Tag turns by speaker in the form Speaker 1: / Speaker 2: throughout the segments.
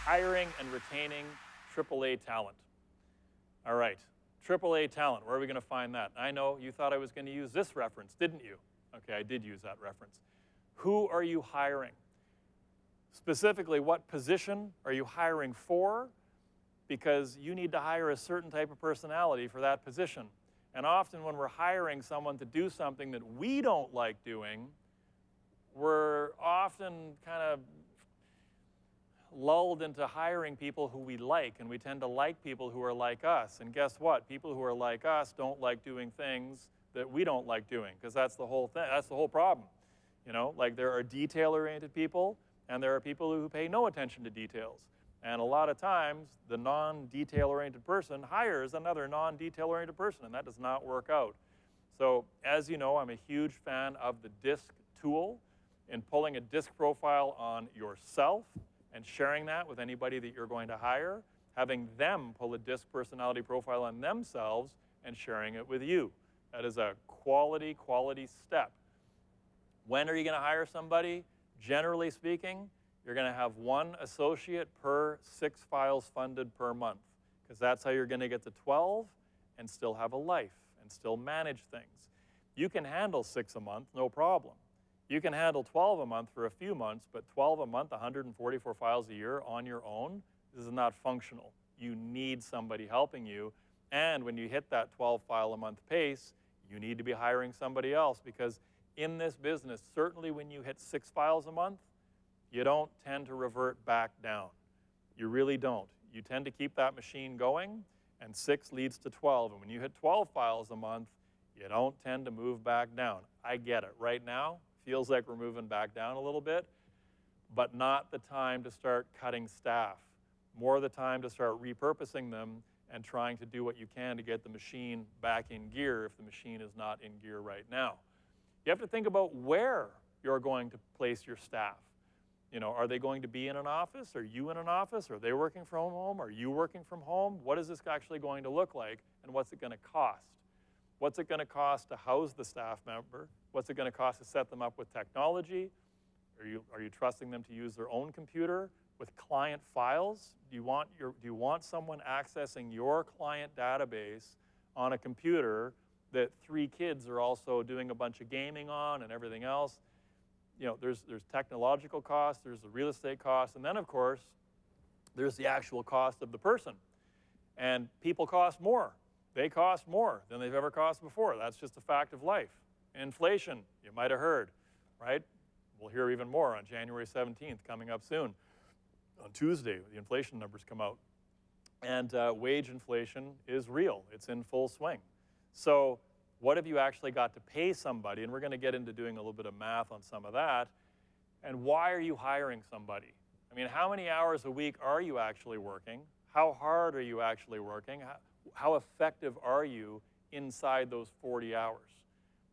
Speaker 1: hiring and retaining AAA talent. All right, AAA talent, where are we going to find that? I know you thought I was going to use this reference, didn't you? Okay, I did use that reference. Who are you hiring? Specifically, what position are you hiring for? Because you need to hire a certain type of personality for that position. And often when we're hiring someone to do something that we don't like doing, we're often kind of lulled into hiring people who we like, and we tend to like people who are like us. And guess what? People who are like us don't like doing things that we don't like doing, because that's the whole thing. That's the whole problem. You know, like there are detail-oriented people, and there are people who pay no attention to details. And a lot of times, the non-detail-oriented person hires another non-detail-oriented person, and that does not work out. So as you know, I'm a huge fan of the DISC tool in pulling a DISC profile on yourself and sharing that with anybody that you're going to hire, having them pull a DISC personality profile on themselves and sharing it with you. That is a quality step. When are you going to hire somebody? Generally speaking, you're going to have one associate per 6 files funded per month, because that's how you're going to get to 12 and still have a life and still manage things. You can handle 6 a month, no problem. You can handle 12 a month for a few months, but 12 a month, 144 files a year on your own, this is not functional. You need somebody helping you, and when you hit that 12 file a month pace, you need to be hiring somebody else, because in this business, certainly when you hit 6 files a month, you don't tend to revert back down. You really don't. You tend to keep that machine going, and 6 leads to 12. And when you hit 12 files a month, you don't tend to move back down. I get it. Right now, feels like we're moving back down a little bit, but not the time to start cutting staff. More the time to start repurposing them and trying to do what you can to get the machine back in gear if the machine is not in gear right now. You have to think about where you're going to place your staff. You know, are they going to be in an office? Are you in an office? Are they working from home? Are you working from home? What is this actually going to look like, and what's it going to cost? What's it going to cost to house the staff member? What's it going to cost to set them up with technology? Are you trusting them to use their own computer with client files? Do you want someone accessing your client database on a computer that 3 kids are also doing a bunch of gaming on and everything else? You know, there's technological costs, there's the real estate costs, and then of course, there's the actual cost of the person. And people cost more. They cost more than they've ever cost before. That's just a fact of life. Inflation, you might have heard, right? We'll hear even more on January 17th, coming up soon. On Tuesday, the inflation numbers come out. And wage inflation is real. It's in full swing. So what have you actually got to pay somebody? And we're going to get into doing a little bit of math on some of that. And why are you hiring somebody? I mean, how many hours a week are you actually working? How hard are you actually working? How effective are you inside those 40 hours,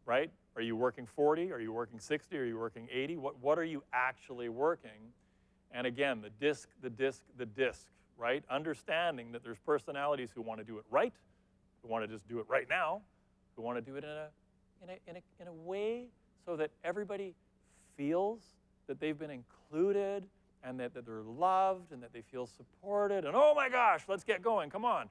Speaker 1: right? Are you working 40? Are you working 60? Are you working 80? What are you actually working? And again, the disc, right? Understanding that there's personalities who want to do it right, who want to just do it right now, who want to do it in a way so that everybody feels that they've been included and that they're loved and that they feel supported. And oh my gosh, let's get going, come on.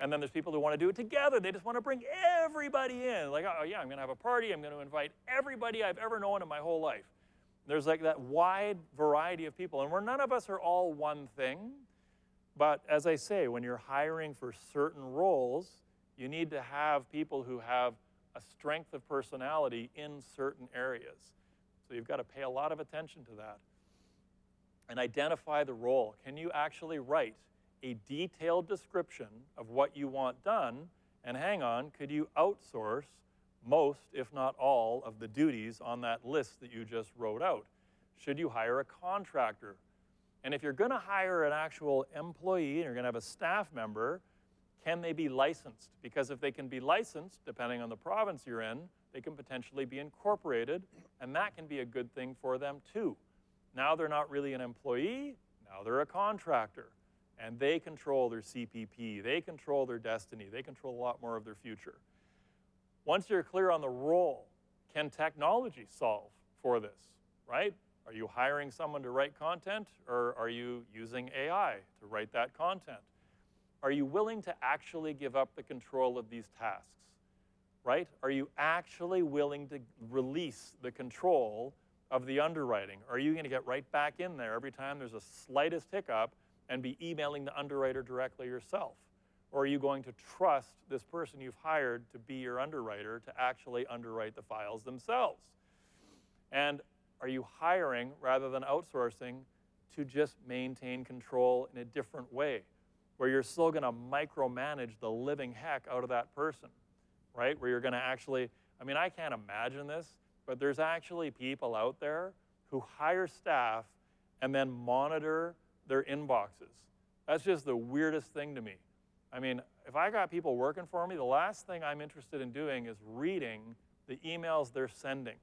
Speaker 1: And then there's people who want to do it together. They just want to bring everybody in. Like, oh yeah, I'm going to have a party. I'm going to invite everybody I've ever known in my whole life. There's like that wide variety of people. And none of us are all one thing. But as I say, when you're hiring for certain roles, you need to have people who have a strength of personality in certain areas. So you've got to pay a lot of attention to that. And identify the role. Can you actually write a detailed description of what you want done? And hang on, could you outsource most, if not all, of the duties on that list that you just wrote out? Should you hire a contractor? And if you're going to hire an actual employee and you're going to have a staff member, can they be licensed? Because if they can be licensed, depending on the province you're in, they can potentially be incorporated, and that can be a good thing for them too. Now they're not really an employee, now they're a contractor. And they control their CPP, they control their destiny, they control a lot more of their future. Once you're clear on the role, can technology solve for this, right? Are you hiring someone to write content, or are you using AI to write that content? Are you willing to actually give up the control of these tasks, right? Are you actually willing to release the control of the underwriting? Are you going to get right back in there every time there's a slightest hiccup and be emailing the underwriter directly yourself? Or are you going to trust this person you've hired to be your underwriter to actually underwrite the files themselves? And are you hiring rather than outsourcing to just maintain control in a different way, where you're still going to micromanage the living heck out of that person, right? Where you're going to actually, I mean, I can't imagine this, but there's actually people out there who hire staff and then monitor their inboxes. That's just the weirdest thing to me. I mean, if I got people working for me, the last thing I'm interested in doing is reading the emails they're sending.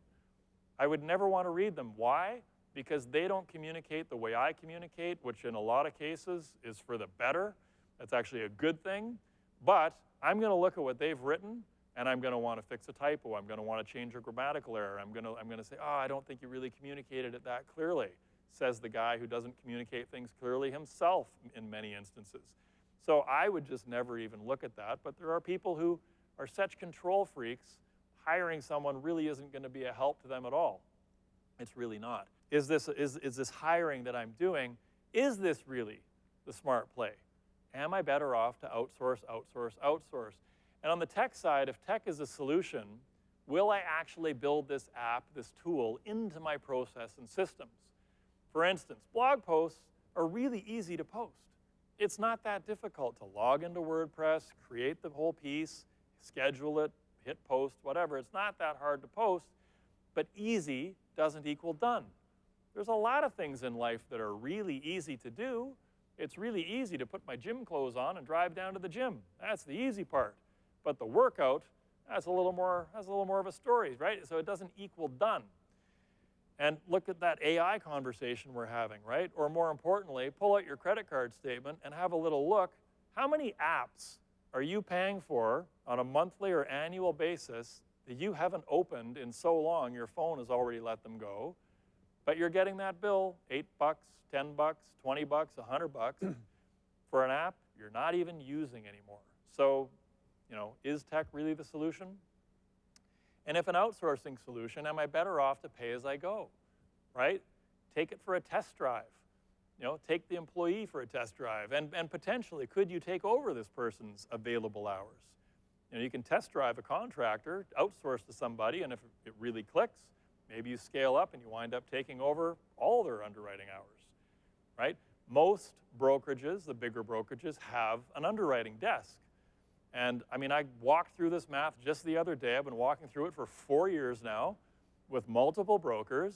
Speaker 1: I would never want to read them. Why? Because they don't communicate the way I communicate, which in a lot of cases is for the better. That's actually a good thing. But I'm going to look at what they've written, and I'm going to want to fix a typo. I'm going to want to change a grammatical error. I'm going to say, oh, I don't think you really communicated it that clearly, says the guy who doesn't communicate things clearly himself in many instances. So I would just never even look at that. But there are people who are such control freaks, hiring someone really isn't going to be a help to them at all. It's really not. Is this hiring that I'm doing, is this really the smart play? Am I better off to outsource, outsource, outsource? And on the tech side, if tech is a solution, will I actually build this app, this tool, into my process and systems? For instance, blog posts are really easy to post. It's not that difficult to log into WordPress, create the whole piece, schedule it, hit post, whatever. It's not that hard to post, but easy doesn't equal done. There's a lot of things in life that are really easy to do. It's really easy to put my gym clothes on and drive down to the gym. That's the easy part. But the workout, that's a little more of a story, right? So it doesn't equal done. And look at that AI conversation we're having, right? Or more importantly, pull out your credit card statement and have a little look. How many apps are you paying for on a monthly or annual basis that you haven't opened in so long your phone has already let them go, but you're getting that bill, $8, $10, $20, $100 for an app you're not even using anymore. So, is tech really the solution? And if an outsourcing solution, am I better off to pay as I go, right? Take it for a test drive. Take the employee for a test drive. And potentially, could you take over this person's available hours? You can test drive a contractor, outsource to somebody, and if it really clicks, maybe you scale up and you wind up taking over all their underwriting hours, right? Most brokerages, the bigger brokerages, have an underwriting desk. And I mean, I walked through this math just the other day. I've been walking through it for 4 years now with multiple brokers,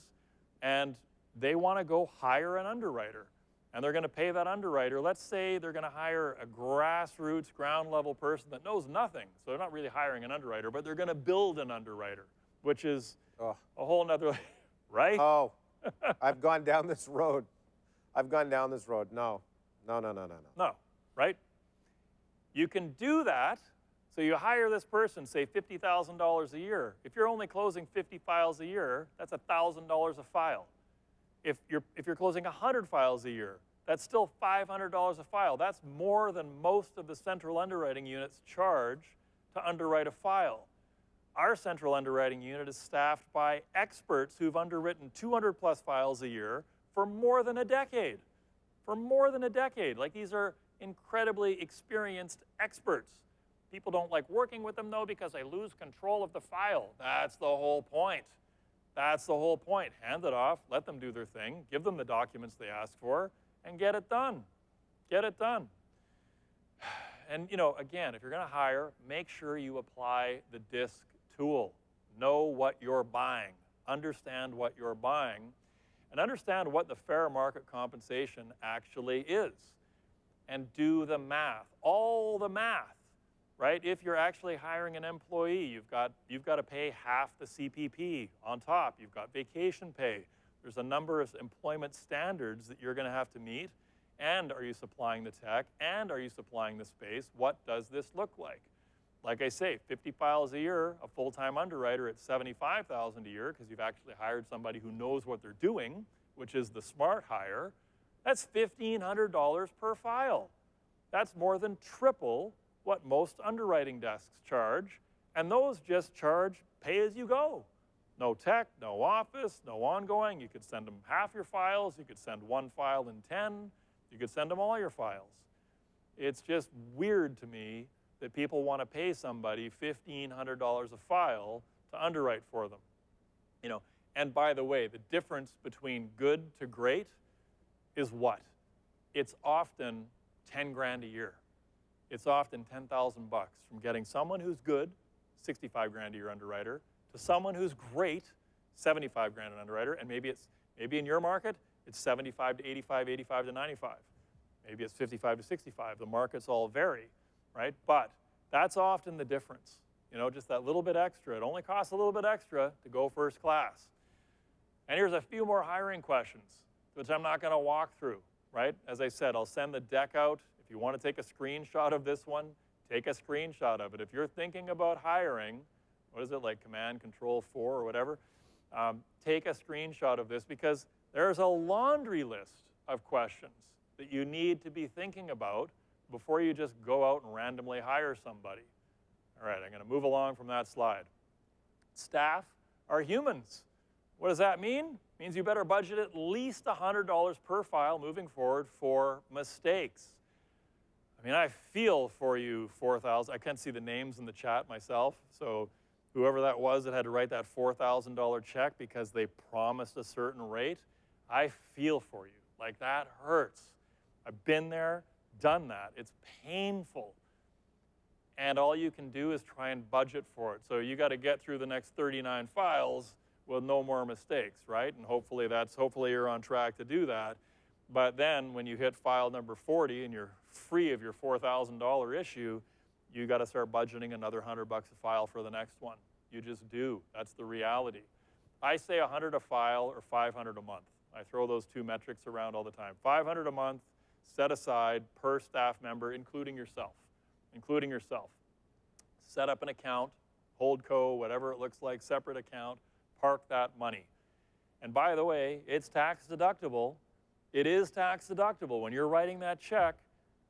Speaker 1: and they want to go hire an underwriter. And they're going to pay that underwriter. Let's say they're going to hire a grassroots, ground-level person that knows nothing. So they're not really hiring an underwriter, but they're going to build an underwriter, which is a whole nother, right?
Speaker 2: Oh, I've gone down this road. No,
Speaker 1: right? You can do that. So you hire this person, say $50,000 a year. If you're only closing 50 files a year, that's $1,000 a file. If you're closing 100 files a year, that's still $500 a file. That's more than most of the central underwriting units charge to underwrite a file. Our central underwriting unit is staffed by experts who've underwritten 200 plus files a year for more than a decade. Like, these are incredibly experienced experts. People don't like working with them, though, because they lose control of the file. That's the whole point. Hand it off, let them do their thing, give them the documents they ask for, and get it done. And, again, if you're going to hire, make sure you apply the DISC tool. Know what you're buying. Understand what you're buying. And understand what the fair market compensation actually is. And do the math, all the math, right? If you're actually hiring an employee, you've got to pay half the CPP on top. You've got vacation pay. There's a number of employment standards that you're going to have to meet. And are you supplying the tech? And are you supplying the space? What does this look like? like I say, 50 files a year, a full-time underwriter at $75,000 a year, because you've actually hired somebody who knows what they're doing, which is the smart hire. That's $1,500 per file. That's more than triple what most underwriting desks charge, and those just charge pay-as-you-go. No tech, no office, no ongoing. You could send them half your files. You could send one file in 10. You could send them all your files. It's just weird to me that people want to pay somebody $1,500 a file to underwrite for them. You know, and by the way, the difference between good to great is what? It's often 10 grand a year. It's often 10,000 bucks from getting someone who's good, 65 grand a year underwriter, to someone who's great, 75 grand an underwriter, and maybe in your market, it's 75 to 85, 85 to 95. Maybe it's 55 to 65. The markets all vary, right? But that's often the difference. You know, just that little bit extra. It only costs a little bit extra to go first class. And here's a few more hiring questions, which I'm not going to walk through, right? As I said, I'll send the deck out. If you want to take a screenshot of this one, take a screenshot of it. If you're thinking about hiring, what is it, like Command Control 4 or whatever, take a screenshot of this, because there's a laundry list of questions that you need to be thinking about before you just go out and randomly hire somebody. All right, I'm going to move along from that slide. Staff are humans. What does that mean? It means you better budget at least $100 per file moving forward for mistakes. I mean, I feel for you, 4,000. I can't see the names in the chat myself, so whoever that was that had to write that $4,000 check because they promised a certain rate, I feel for you. Like, that hurts. I've been there, done that. It's painful. And all you can do is try and budget for it. So you got to get through the next 39 files with no more mistakes, right? And hopefully you're on track to do that. But then when you hit file number 40 and you're free of your $4,000 issue, you got to start budgeting another $100 a file for the next one. You just do. That's the reality. I say 100 a file or 500 a month. I throw those two metrics around all the time. 500 a month set aside per staff member, including yourself. Including yourself. Set up an account, holdco, whatever it looks like, separate account, park that money. And by the way, it's tax deductible. It is tax deductible. When you're writing that check,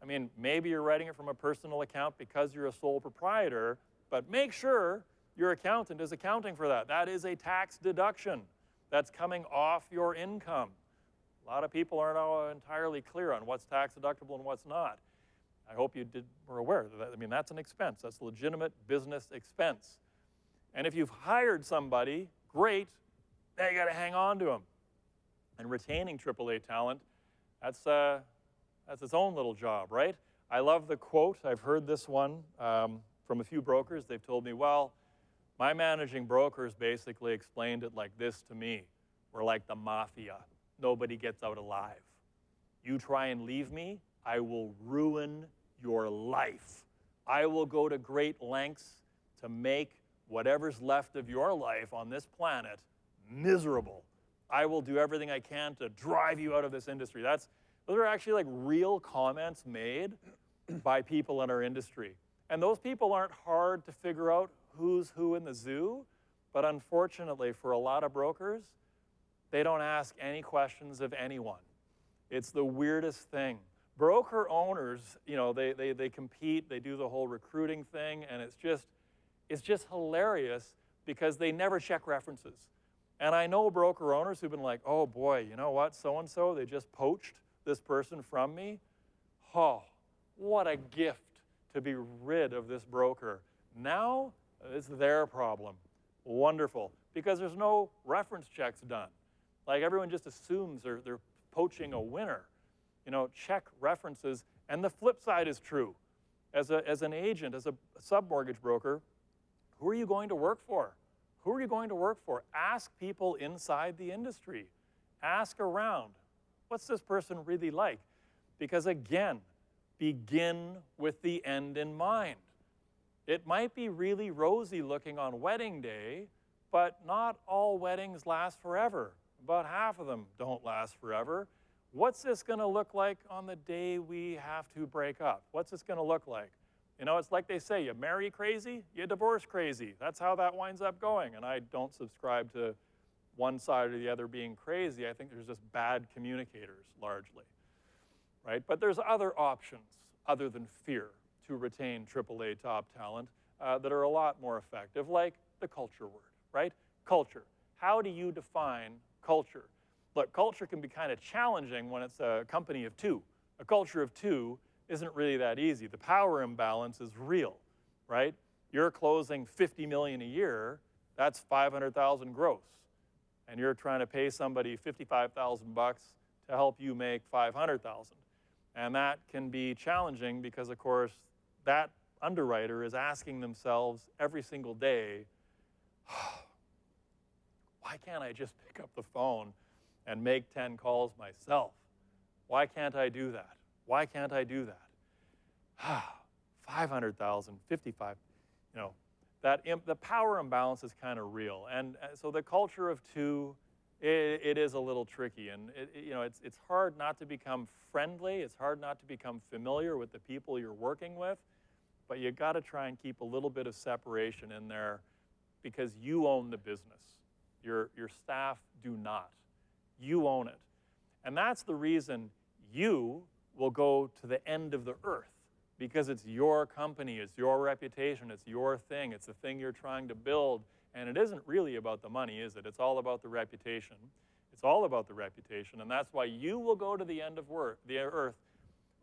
Speaker 1: I mean, maybe you're writing it from a personal account because you're a sole proprietor, but make sure your accountant is accounting for that. That is a tax deduction. That's coming off your income. A lot of people aren't entirely clear on what's tax deductible and what's not. I hope you were aware of that. I mean, that's an expense. That's a legitimate business expense. And if you've hired somebody, great, now you got to hang on to them. And retaining AAA talent, that's its own little job, right? I love the quote. I've heard this one from a few brokers. They've told me, well, my managing brokers basically explained it like this to me. We're like the mafia. Nobody gets out alive. You try and leave me, I will ruin your life. I will go to great lengths to make whatever's left of your life on this planet miserable. I will do everything I can to drive you out of this industry. Those are actually like real comments made by people in our industry. And those people aren't hard to figure out who's who in the zoo, but unfortunately for a lot of brokers, they don't ask any questions of anyone. It's the weirdest thing. Broker owners, you know, they compete, they do the whole recruiting thing, and it's just hilarious because they never check references. And I know broker owners who've been like, oh boy, you know what, so-and-so, they just poached this person from me. Oh, what a gift to be rid of this broker. Now, it's their problem. Wonderful, because there's no reference checks done. Like, everyone just assumes they're poaching a winner. You know, check references. And the flip side is true. As an agent, as a sub-mortgage broker, who are you going to work for? Who are you going to work for? Ask people inside the industry. Ask around. What's this person really like? Because again, begin with the end in mind. It might be really rosy looking on wedding day, but not all weddings last forever. About half of them don't last forever. What's this going to look like on the day we have to break up? What's this going to look like? You know, it's like they say, you marry crazy, you divorce crazy. That's how that winds up going. And I don't subscribe to one side or the other being crazy. I think there's just bad communicators, largely, right? But there's other options other than fear to retain AAA top talent that are a lot more effective, like the culture word, right? Culture. How do you define culture? Look, culture can be kind of challenging when it's a company of two. A culture of two isn't really that easy. The power imbalance is real, right? You're closing 50 million a year, that's 500,000 gross. And you're trying to pay somebody 55,000 bucks to help you make 500,000. And that can be challenging because, of course, that underwriter is asking themselves every single day, why can't I just pick up the phone and make 10 calls myself? Why can't I do that? Why can't I do that? 500,000, 55, you know, the power imbalance is kind of real. And so the culture of two, it is a little tricky. And it's hard not to become friendly. It's hard not to become familiar with the people you're working with. But you got to try and keep a little bit of separation in there because you own the business. Your staff do not. You own it. And that's the reason you will go to the end of the earth, because it's your company, it's your reputation, it's your thing, it's the thing you're trying to build. And it isn't really about the money, is it? It's all about the reputation. It's all about the reputation. And that's why you will go to the end of the earth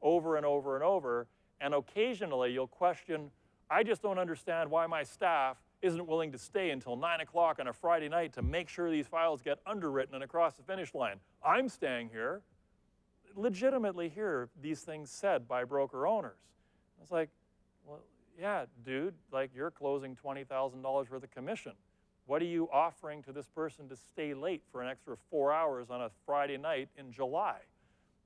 Speaker 1: over and over and over. And occasionally you'll question, I just don't understand why my staff isn't willing to stay until 9 o'clock on a Friday night to make sure these files get underwritten and across the finish line. I'm staying here. Legitimately hear these things said by broker owners. It's like, well, yeah, dude, like you're closing $20,000 worth of commission. What are you offering to this person to stay late for an extra 4 hours on a Friday night in July,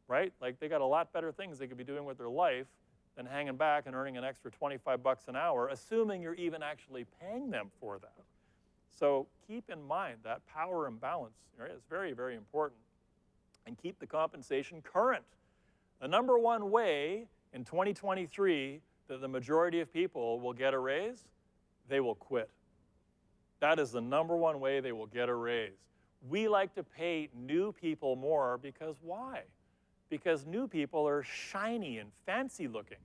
Speaker 1: right? Like they got a lot better things they could be doing with their life than hanging back and earning an extra 25 bucks an hour, assuming you're even actually paying them for that. So keep in mind that power imbalance, right, is very, very important. And keep the compensation current. The number one way in 2023 that the majority of people will get a raise, they will quit. That is the number one way they will get a raise. We like to pay new people more because why? Because new people are shiny and fancy looking.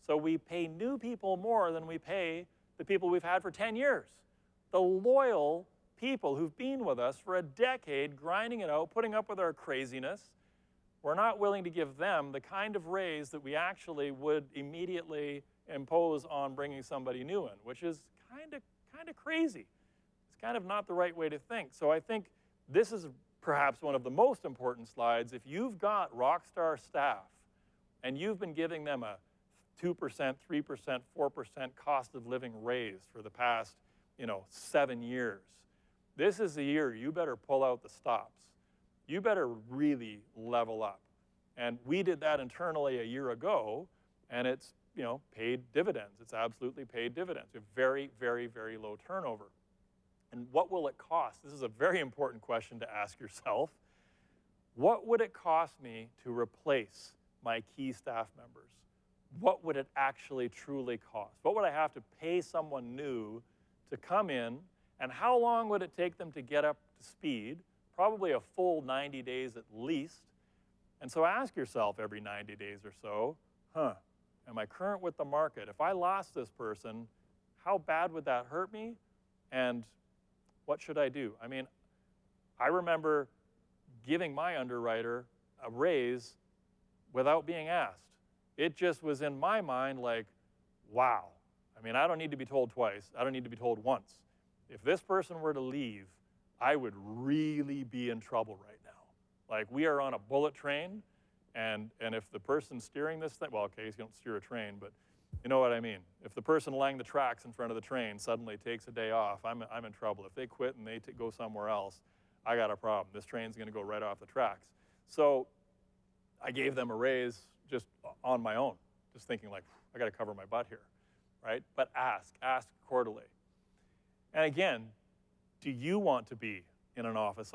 Speaker 1: So we pay new people more than we pay the people we've had for 10 years. The loyal people who've been with us for a decade, grinding it out, putting up with our craziness, we're not willing to give them the kind of raise that we actually would immediately impose on bringing somebody new in, which is kind of crazy. It's kind of not the right way to think. So I think this is perhaps one of the most important slides. If you've got rock star staff and you've been giving them a 2%, 3%, 4% cost of living raise for the past, 7 years, this is the year you better pull out the stops. You better really level up. And we did that internally a year ago, and it's, paid dividends. It's absolutely paid dividends. We have very, very, very low turnover. And what will it cost? This is a very important question to ask yourself. What would it cost me to replace my key staff members? What would it actually truly cost? What would I have to pay someone new to come in? And how long would it take them to get up to speed? Probably a full 90 days at least. And so ask yourself every 90 days or so, am I current with the market? If I lost this person, how bad would that hurt me? And what should I do? I mean, I remember giving my underwriter a raise without being asked. It just was in my mind like, wow. I mean, I don't need to be told twice. I don't need to be told once. If this person were to leave, I would really be in trouble right now. Like, we are on a bullet train, and if the person steering this thing, well, okay, he's going to steer a train, but you know what I mean. If the person laying the tracks in front of the train suddenly takes a day off, I'm in trouble. If they quit and they go somewhere else, I got a problem. This train's going to go right off the tracks. So I gave them a raise just on my own, just thinking like, I got to cover my butt here, right? But ask quarterly. And again, do you want to be in an office?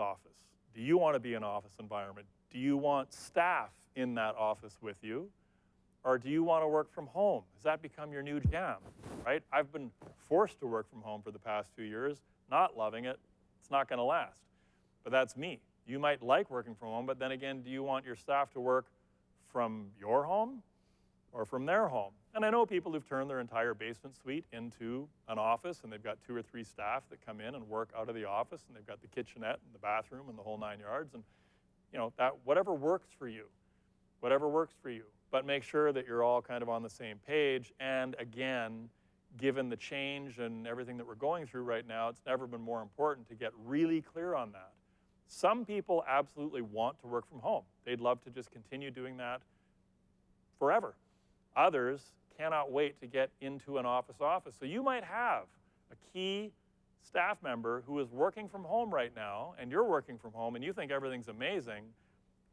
Speaker 1: Do you want to be in an office environment? Do you want staff in that office with you? Or do you want to work from home? Has that become your new jam, right? I've been forced to work from home for the past 2 years, not loving it. It's not going to last. But that's me. You might like working from home, but then again, do you want your staff to work from your home or from their home? And I know people who've turned their entire basement suite into an office, and they've got 2 or 3 staff that come in and work out of the office, and they've got the kitchenette and the bathroom and the whole 9 yards, and that whatever works for you, whatever works for you. But make sure that you're all kind of on the same page. And again, given the change and everything that we're going through right now, it's never been more important to get really clear on that. Some people absolutely want to work from home. They'd love to just continue doing that forever. Others cannot wait to get into an office. So you might have a key staff member who is working from home right now, and you're working from home, and you think everything's amazing.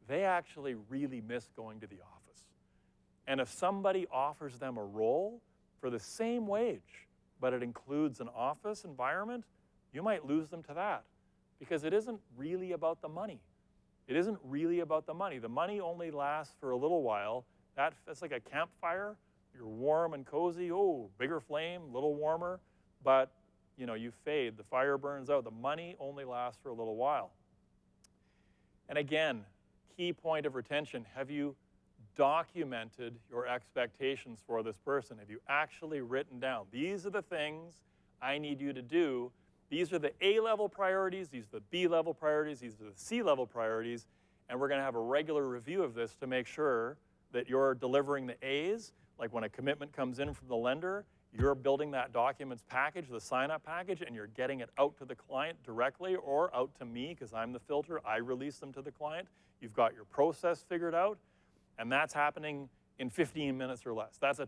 Speaker 1: They actually really miss going to the office. And if somebody offers them a role for the same wage, but it includes an office environment, you might lose them to that. Because it isn't really about the money. It isn't really about the money. The money only lasts for a little while. That's like a campfire. You're warm and cozy. Oh, bigger flame, a little warmer. But, you fade. The fire burns out. The money only lasts for a little while. And again, key point of retention. Have you documented your expectations for this person? Have you actually written down, these are the things I need you to do. These are the A-level priorities, these are the B-level priorities, these are the C-level priorities, and we're going to have a regular review of this to make sure that you're delivering the A's. Like when a commitment comes in from the lender, you're building that documents package, the sign-up package, and you're getting it out to the client directly or out to me because I'm the filter. I release them to the client. You've got your process figured out, and that's happening in 15 minutes or less. That's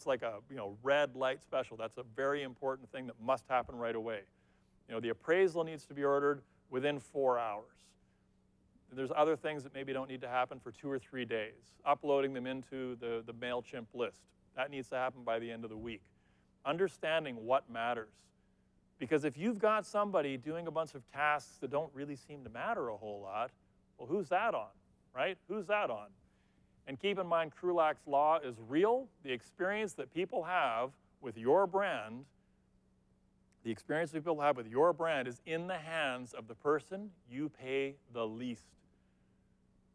Speaker 1: like a red light special. That's a very important thing that must happen right away. The appraisal needs to be ordered within 4 hours. There's other things that maybe don't need to happen for 2 or 3 days. Uploading them into the MailChimp list. That needs to happen by the end of the week. Understanding what matters. Because if you've got somebody doing a bunch of tasks that don't really seem to matter a whole lot, well, who's that on, right? Who's that on? And keep in mind, Krulak's law is real. The experience that people have with your brand is in the hands of the person you pay the least,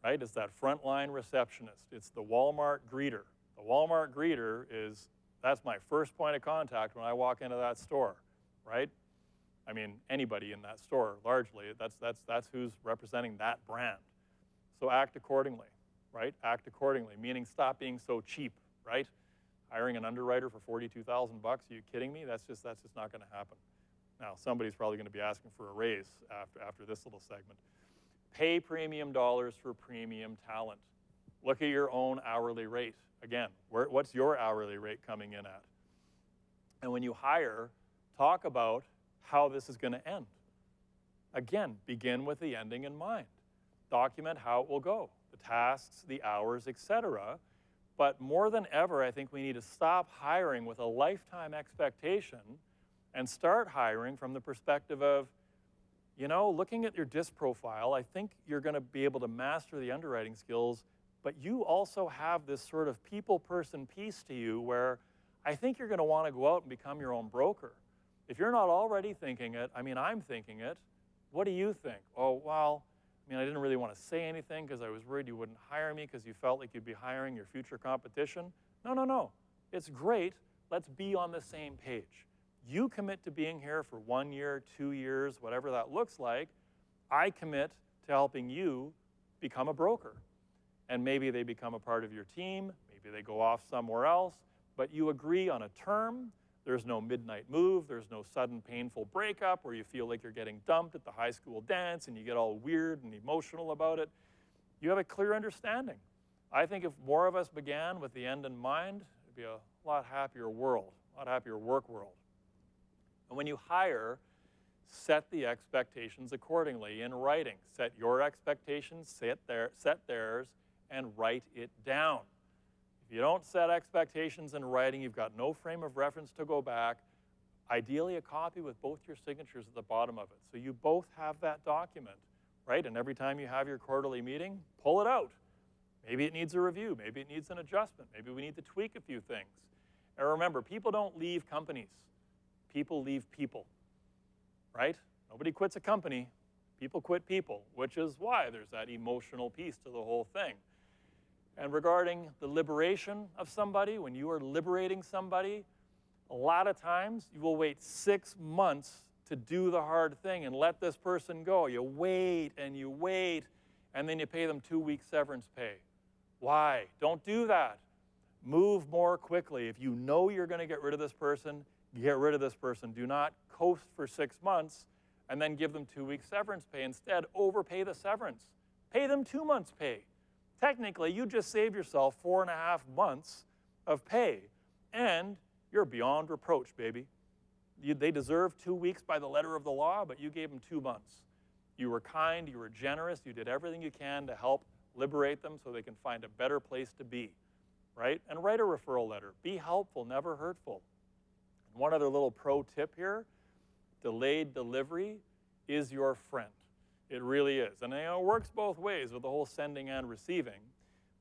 Speaker 1: right? It's that frontline receptionist. It's the Walmart greeter. The Walmart greeter that's my first point of contact when I walk into that store, right? I mean, anybody in that store, largely, that's who's representing that brand. So act accordingly, right? Act accordingly, meaning stop being so cheap, right? Hiring an underwriter for $42,000 bucks? Are you kidding me? That's just not going to happen. Now, somebody's probably going to be asking for a raise after this little segment. Pay premium dollars for premium talent. Look at your own hourly rate. Again, what's your hourly rate coming in at? And when you hire, talk about how this is going to end. Again, begin with the ending in mind. Document how it will go, the tasks, the hours, etc. But more than ever, I think we need to stop hiring with a lifetime expectation and start hiring from the perspective of, looking at your DISC profile, I think you're going to be able to master the underwriting skills, but you also have this sort of people-person piece to you where I think you're going to want to go out and become your own broker. If you're not already thinking it, I'm thinking it, what do you think? Oh, well, I didn't really want to say anything because I was worried you wouldn't hire me because you felt like you'd be hiring your future competition. No. It's great. Let's be on the same page. You commit to being here for 1 year, 2 years, whatever that looks like. I commit to helping you become a broker. And maybe they become a part of your team. Maybe they go off somewhere else. But you agree on a term. There's no midnight move. There's no sudden painful breakup where you feel like you're getting dumped at the high school dance and you get all weird and emotional about it. You have a clear understanding. I think if more of us began with the end in mind, it'd be a lot happier world, a lot happier work world. And when you hire, set the expectations accordingly in writing. Set your expectations, set theirs, and write it down. If you don't set expectations in writing, you've got no frame of reference to go back. Ideally, a copy with both your signatures at the bottom of it. So you both have that document, right? And every time you have your quarterly meeting, pull it out. Maybe it needs a review. Maybe it needs an adjustment. Maybe we need to tweak a few things. And remember, people don't leave companies. People leave people, right? Nobody quits a company. People quit people, which is why there's that emotional piece to the whole thing. And regarding the liberation of somebody, when you are liberating somebody, a lot of times you will wait 6 months to do the hard thing and let this person go. You wait, and then you pay them 2 weeks severance pay. Why? Don't do that. Move more quickly. If you know you're going to get rid of this person, get rid of this person. Do not coast for 6 months and then give them 2 weeks severance pay. Instead, overpay the severance. Pay them 2 months pay. Technically, you just saved yourself 4.5 months of pay, and you're beyond reproach, baby. They deserve 2 weeks by the letter of the law, but you gave them 2 months. You were kind, you were generous, you did everything you can to help liberate them so they can find a better place to be, right? And write a referral letter. Be helpful, never hurtful. And one other little pro tip here, delayed delivery is your friend. It really is. And it works both ways with the whole sending and receiving.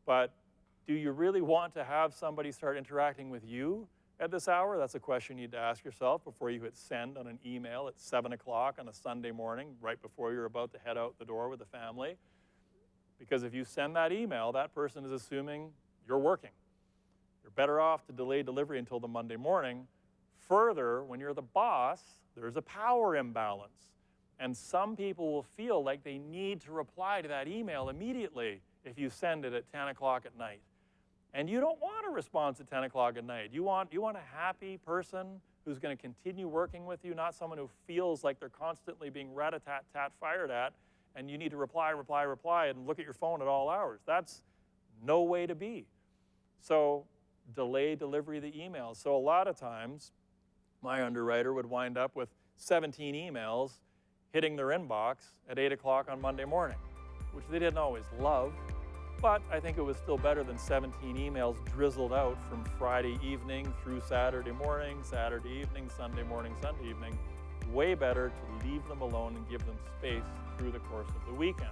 Speaker 1: But do you really want to have somebody start interacting with you at this hour? That's a question you need to ask yourself before you hit send on an email at 7 o'clock on a Sunday morning, right before you're about to head out the door with the family. Because if you send that email, that person is assuming you're working. You're better off to delay delivery until the Monday morning. Further, when you're the boss, there's a power imbalance. And some people will feel like they need to reply to that email immediately if you send it at 10 o'clock at night. And you don't want a response at 10 o'clock at night. You want a happy person who's going to continue working with you, not someone who feels like they're constantly being rat-a-tat-tat fired at, and you need to reply, and look at your phone at all hours. That's no way to be. So delay delivery of the emails. So a lot of times, my underwriter would wind up with 17 emails hitting their inbox at 8 o'clock on Monday morning, which they didn't always love, but I think it was still better than 17 emails drizzled out from Friday evening through Saturday morning, Saturday evening, Sunday morning, Sunday evening. Way better to leave them alone and give them space through the course of the weekend.